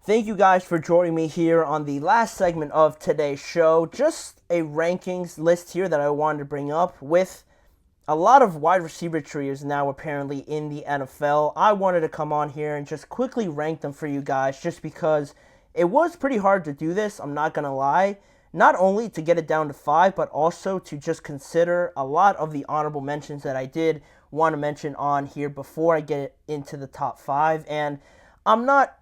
Thank you guys for joining me here on the last segment of today's show. Just a rankings list here that I wanted to bring up with a lot of wide receiver trios now apparently in the NFL. I wanted to come on here and just quickly rank them for you guys just because it was pretty hard to do this, I'm not going to lie. Not only to get it down to 5, but also to just consider a lot of the honorable mentions that I did want to mention on here before I get into the top 5. And I'm not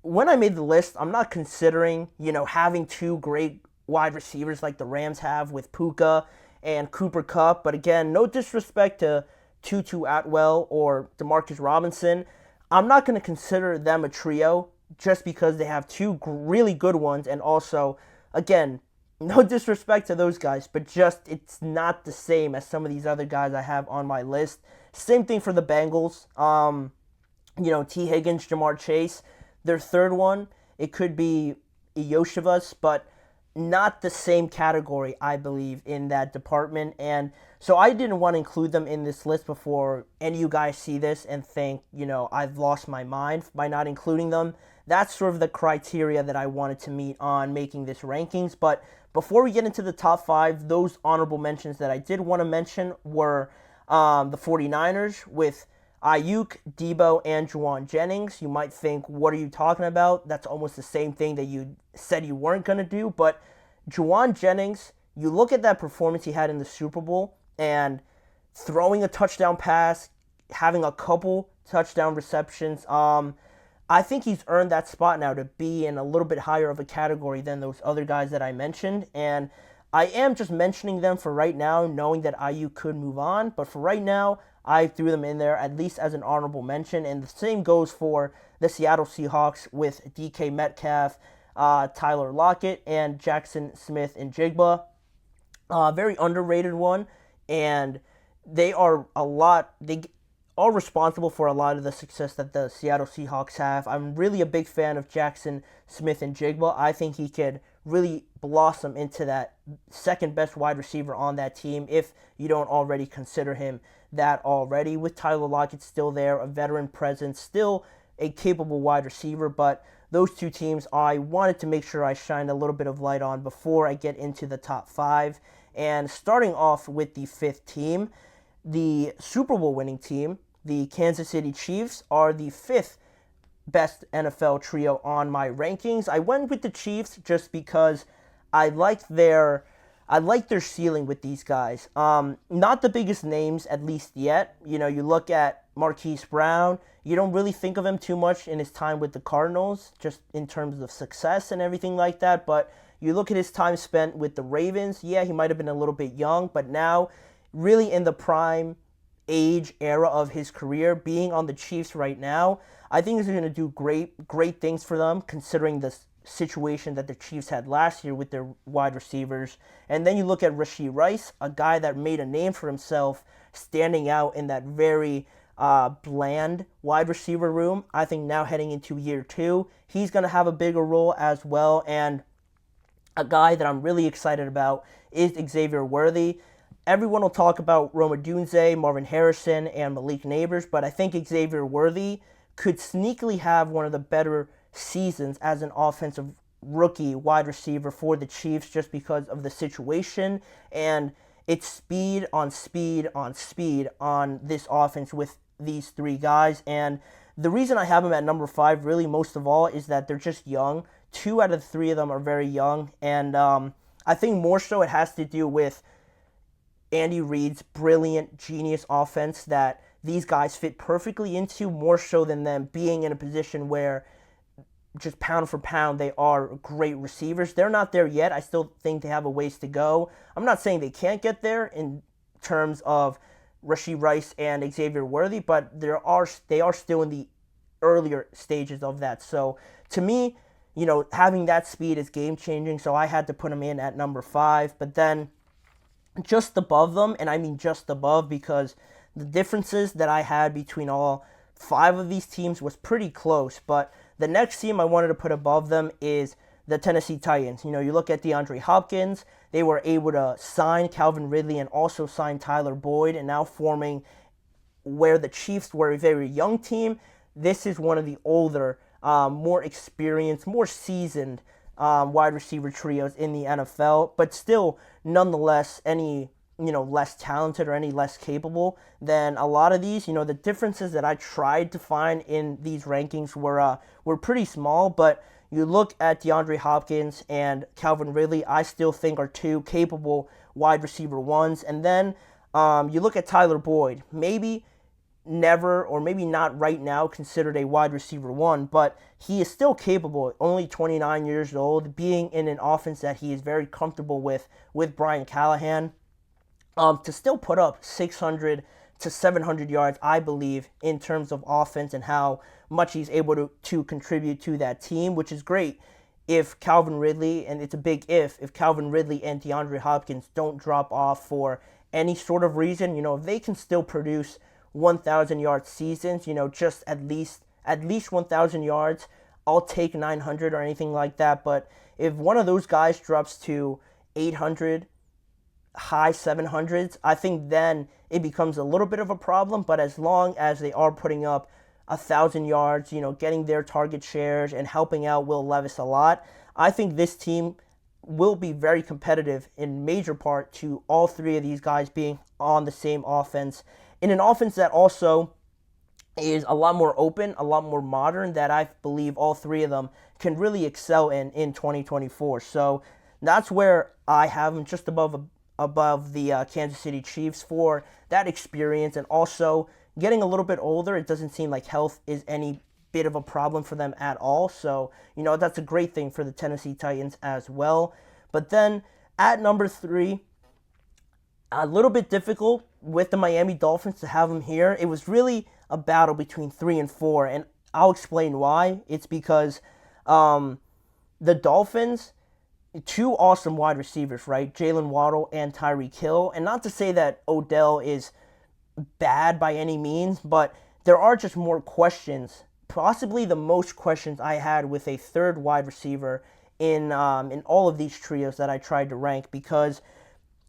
when I made the list, I'm not considering, having two great wide receivers like the Rams have with Puka and Cooper Kupp. But again, no disrespect to Tutu Atwell or Demarcus Robinson. I'm not going to consider them a trio just because they have two really good ones. And also, again, no disrespect to those guys, but just it's not the same as some of these other guys I have on my list. Same thing for the Bengals. T. Higgins, Jamar Chase. Their third one, it could be Iosivas, but not the same category, I believe, in that department. And so I didn't want to include them in this list before any of you guys see this and think, I've lost my mind by not including them. That's sort of the criteria that I wanted to meet on making this rankings. But before we get into the top 5, those honorable mentions that I did want to mention were the 49ers with Ayuk, Debo, and Juwan Jennings. You might think, what are you talking about? That's almost the same thing that you said you weren't going to do. But Juwan Jennings, you look at that performance he had in the Super Bowl and throwing a touchdown pass, having a couple touchdown receptions. I think he's earned that spot now to be in a little bit higher of a category than those other guys that I mentioned. And I am just mentioning them for right now, knowing that Ayuk could move on. But for right now, I threw them in there at least as an honorable mention. And the same goes for the Seattle Seahawks with DK Metcalf, Tyler Lockett, and Jackson Smith and Jigba. Very underrated one. And they are responsible for a lot of the success that the Seattle Seahawks have. I'm really a big fan of Jackson Smith and Jigba. I think he could really blossom into that second best wide receiver on that team if you don't already consider him that already. With Tyler Lockett still there, a veteran presence, still a capable wide receiver, but those two teams I wanted to make sure I shine a little bit of light on before I get into the top 5. And starting off with the 5th team, the Super Bowl winning team, the Kansas City Chiefs, are the 5th best NFL trio on my rankings. I went with the Chiefs just because I like their ceiling with these guys. Not the biggest names, at least yet. You look at Marquise Brown, you don't really think of him too much in his time with the Cardinals, just in terms of success and everything like that. But you look at his time spent with the Ravens, yeah, he might have been a little bit young, but now really in the prime age era of his career, being on the Chiefs right now, I think he's going to do great things for them, considering the situation that the Chiefs had last year with their wide receivers. And then you look at Rashee Rice, a guy that made a name for himself, standing out in that very bland wide receiver room. I think now heading into year 2, he's going to have a bigger role as well. And a guy that I'm really excited about is Xavier Worthy. Everyone will talk about Rome Odunze, Marvin Harrison, and Malik Neighbors, but I think Xavier Worthy could sneakily have one of the better seasons as an offensive rookie wide receiver for the Chiefs just because of the situation and it's speed on speed on speed on this offense with these 3 guys. And the reason I have them at number 5 really most of all is that they're just young. 2 out of the 3 of them are very young, and I think more so it has to do with Andy Reid's brilliant, genius offense that these guys fit perfectly into, more so than them being in a position where just pound for pound they are great receivers. They're not there yet. I still think they have a ways to go. I'm not saying they can't get there in terms of Rashee Rice and Xavier Worthy, but they are still in the earlier stages of that. So to me, having that speed is game changing. So I had to put them in at number 5. But then just above them, and I mean just above because the differences that I had between all 5 of these teams was pretty close. But the next team I wanted to put above them is the Tennessee Titans. You look at DeAndre Hopkins. They were able to sign Calvin Ridley and also sign Tyler Boyd, and now forming where the Chiefs were a very young team. This is one of the older more experienced, more seasoned wide receiver trios in the NFL, but still, nonetheless, any less talented or any less capable than a lot of these. The differences that I tried to find in these rankings were pretty small, but you look at DeAndre Hopkins and Calvin Ridley, I still think are two capable wide receiver ones. And then you look at Tyler Boyd, maybe never or maybe not right now considered a wide receiver one, but he is still capable, only 29 years old, being in an offense that he is very comfortable with Brian Callahan, to still put up 600 to 700 yards, I believe, in terms of offense and how much he's able to contribute to that team, which is great if Calvin Ridley, and it's a big if Calvin Ridley and DeAndre Hopkins don't drop off for any sort of reason. If they can still produce 1,000 yard seasons, just at least 1,000 yards, I'll take 900 or anything like that. But if one of those guys drops to 800, high 700s, I think then it becomes a little bit of a problem. But as long as they are putting up 1,000 yards, getting their target shares and helping out Will Levis a lot, I think this team will be very competitive in major part to all three of these guys being on the same offense, in an offense that also is a lot more open, a lot more modern, that I believe all three of them can really excel in 2024. So that's where I have them, just above the Kansas City Chiefs for that experience, and also getting a little bit older. It doesn't seem like health is any bit of a problem for them at all. So, that's a great thing for the Tennessee Titans as well. But then at number 3, a little bit difficult with the Miami Dolphins to have them here. It was really a battle between 3 and 4, and I'll explain why. It's because the Dolphins, two awesome wide receivers, right? Jalen Waddle and Tyreek Hill. And not to say that Odell is bad by any means, but there are just more questions, possibly the most questions I had with a third wide receiver in all of these trios that I tried to rank, because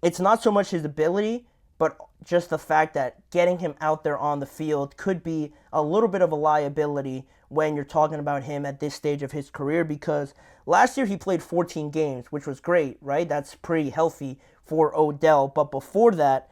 it's not so much his ability, but just the fact that getting him out there on the field could be a little bit of a liability when you're talking about him at this stage of his career, because last year he played 14 games, which was great, right? That's pretty healthy for Odell. But before that,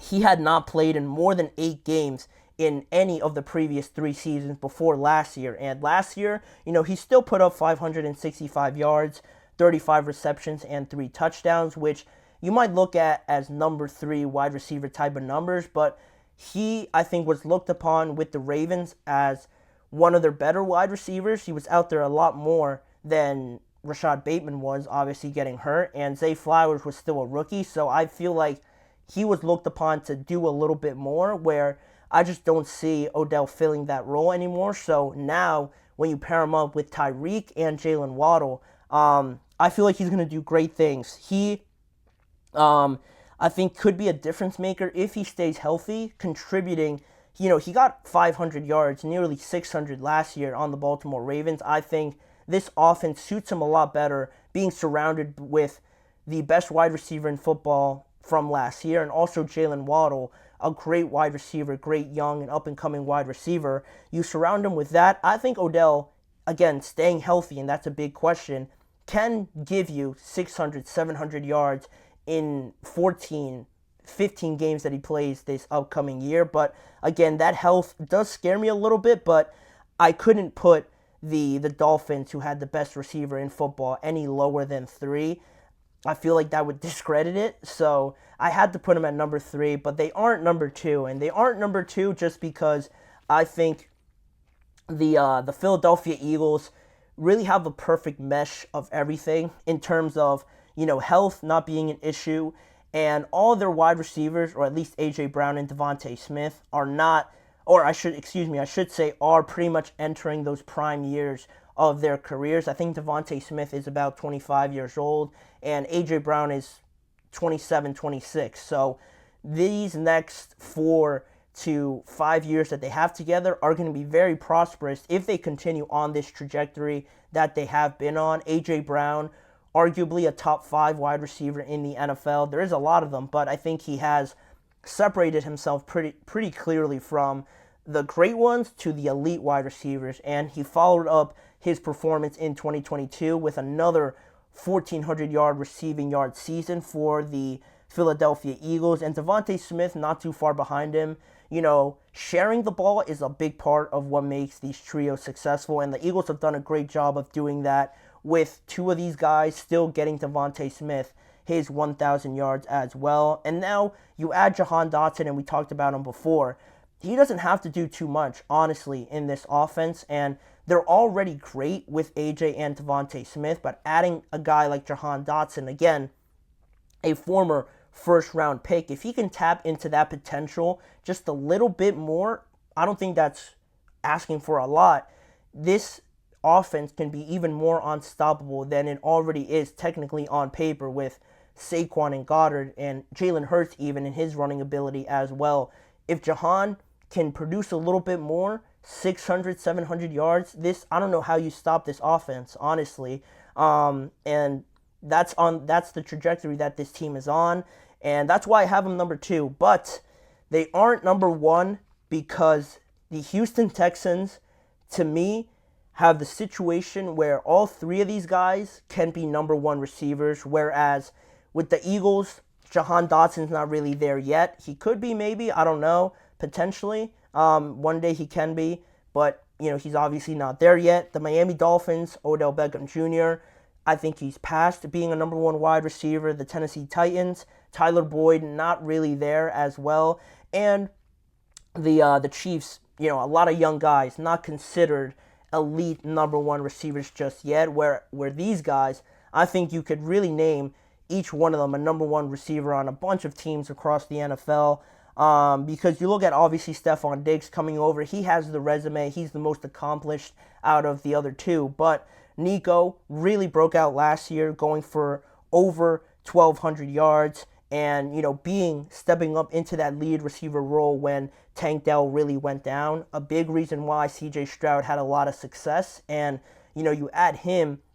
he had not played in more than 8 games in any of the previous 3 seasons before last year. And last year, he still put up 565 yards, 35 receptions, and 3 touchdowns, which you might look at as number 3 wide receiver type of numbers, but he, I think, was looked upon with the Ravens as one of their better wide receivers. He was out there a lot more than Rashad Bateman was, obviously getting hurt, and Zay Flowers was still a rookie, so I feel like he was looked upon to do a little bit more, where I just don't see Odell filling that role anymore. So now, when you pair him up with Tyreek and Jalen Waddle, I feel like he's going to do great things. He, I think, could be a difference maker if he stays healthy, contributing. He got 500 yards, nearly 600 last year on the Baltimore Ravens. I think this offense suits him a lot better, being surrounded with the best wide receiver in football from last year, and also Jalen Waddle, a great wide receiver, great young and up-and-coming wide receiver. You surround him with that. I think Odell, again, staying healthy, and that's a big question, can give you 600, 700 yards in 14, 15 games that he plays this upcoming year. But again, that health does scare me a little bit, but I couldn't put the Dolphins, who had the best receiver in football, any lower than 3. I feel like that would discredit it, so I had to put them at number 3, but they aren't number 2, and they aren't number 2 just because I think the Philadelphia Eagles really have a perfect mesh of everything in terms of, health not being an issue, and all their wide receivers, or at least A.J. Brown and Devontae Smith, are not, or I should say, are pretty much entering those prime years of their careers. I think Devontae Smith is about 25 years old, and A.J. Brown is 27, 26. So these next 4 to 5 years that they have together are going to be very prosperous if they continue on this trajectory that they have been on. A.J. Brown, arguably a top 5 wide receiver in the NFL. There is a lot of them, but I think he has separated himself pretty clearly from the great ones to the elite wide receivers. And he followed up his performance in 2022 with another 1,400-yard receiving yard season for the Philadelphia Eagles. And Devontae Smith not too far behind him. Sharing the ball is a big part of what makes these trios successful. And the Eagles have done a great job of doing that with two of these guys still getting Devontae Smith his 1,000 yards as well. And now you add Jahan Dotson, and we talked about him before. He doesn't have to do too much, honestly, in this offense. And they're already great with AJ and Devontae Smith. But adding a guy like Jahan Dotson, again, a former first-round pick, if he can tap into that potential just a little bit more, I don't think that's asking for a lot. This offense can be even more unstoppable than it already is technically on paper with Saquon and Goddard and Jalen Hurts even in his running ability as well. If Jahan can produce a little bit more, 600, 700 yards, I don't know how you stop this offense, honestly. And that's the trajectory that this team is on, and that's why I have them number 2. But they aren't number 1 because the Houston Texans, to me, have the situation where all 3 of these guys can be number 1 receivers, whereas with the Eagles, Jahan Dotson's not really there yet. He could be, maybe, I don't know, potentially. One day he can be, but he's obviously not there yet. The Miami Dolphins, Odell Beckham Jr., I think he's past being a number 1 wide receiver. The Tennessee Titans, Tyler Boyd, not really there as well. And the Chiefs, a lot of young guys, not considered elite number 1 receivers just yet, where these guys, I think you could really name each one of them a number 1 receiver on a bunch of teams across the NFL. Because you look at, obviously, Stephon Diggs coming over. He has the resume. He's the most accomplished out of the other 2. But Nico really broke out last year, going for over 1,200 yards and, stepping up into that lead receiver role when Tank Dell really went down. A big reason why C.J. Stroud had a lot of success. And, you add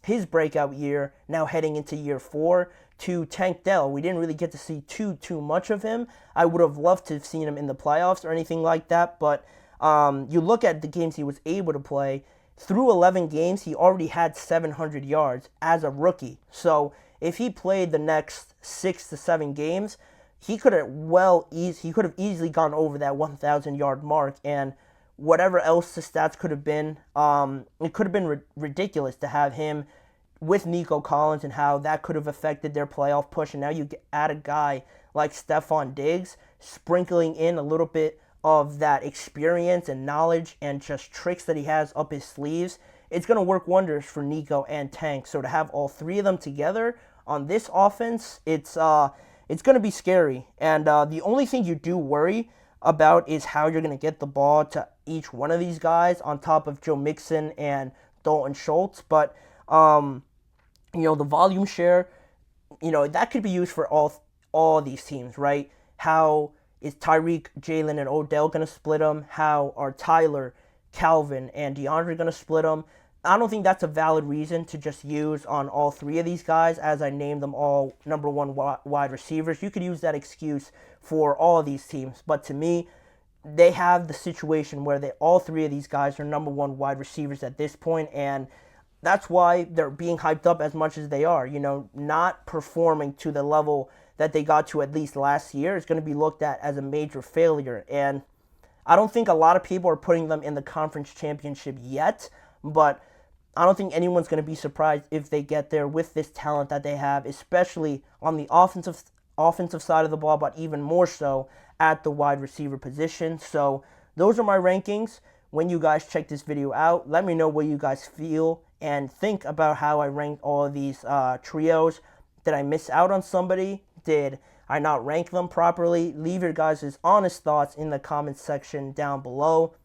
his breakout year, now heading into year 4, to Tank Dell. We didn't really get to see too much of him. I would have loved to have seen him in the playoffs or anything like that, but you look at the games he was able to play. Through 11 games, he already had 700 yards as a rookie. So if he played the next 6 to 7 games, he could have easily gone over that 1,000-yard mark. And whatever else the stats could have been, it could have been ridiculous to have him with Nico Collins and how that could have affected their playoff push. And now you add a guy like Stephon Diggs, sprinkling in a little bit of that experience and knowledge and just tricks that he has up his sleeves. It's going to work wonders for Nico and Tank. So to have all 3 of them together on this offense, it's going to be scary. And the only thing you do worry about is how you're going to get the ball to each one of these guys on top of Joe Mixon and Dalton Schultz. But the volume share, that could be used for all these teams, right? How is Tyreek, Jalen, and Odell going to split them? How are Tyler, Calvin, and DeAndre going to split them? I don't think that's a valid reason to just use on all 3 of these guys, as I named them all number 1 wide receivers. You could use that excuse for all of these teams, but to me, they have the situation where all 3 of these guys are number 1 wide receivers at this point, and that's why they're being hyped up as much as they are. Not performing to the level that they got to at least last year is going to be looked at as a major failure. And I don't think a lot of people are putting them in the conference championship yet, but I don't think anyone's going to be surprised if they get there with this talent that they have, especially on the offensive side of the ball, but even more so at the wide receiver position. So those are my rankings. When you guys check this video out, let me know what you guys feel and think about how I ranked all of these trios. Did I miss out on somebody? Did I not rank them properly? Leave your guys' honest thoughts in the comments section down below.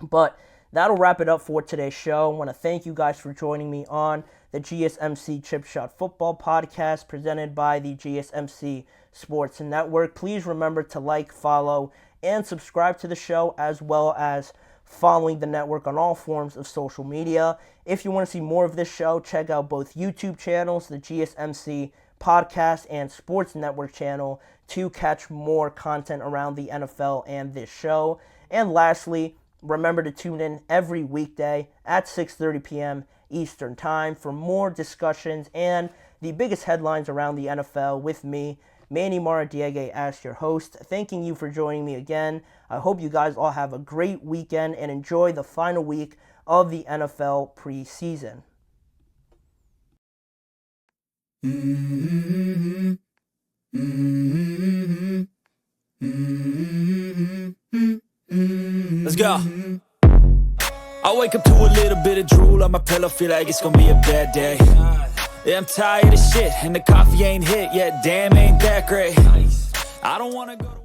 But that'll wrap it up for today's show. I want to thank you guys for joining me on the GSMC Chip Shot Football Podcast presented by the GSMC Sports Network. Please remember to like, follow, and subscribe to the show, as well as following the network on all forms of social media. If you want to see more of this show, check out both YouTube channels, the GSMC Podcast and Sports Network channel, to catch more content around the NFL and this show. And lastly, remember to tune in every weekday at 6:30 p.m. Eastern Time for more discussions and the biggest headlines around the NFL with me, Manny Maradiegue, as your host. Thanking you for joining me again. I hope you guys all have a great weekend and enjoy the final week of the NFL preseason. Let's go. I wake up to a little bit of drool on my pillow, feel like it's gonna be a bad day. Yeah, I'm tired of shit, and the coffee ain't hit yet, damn, ain't that great. I don't wanna go to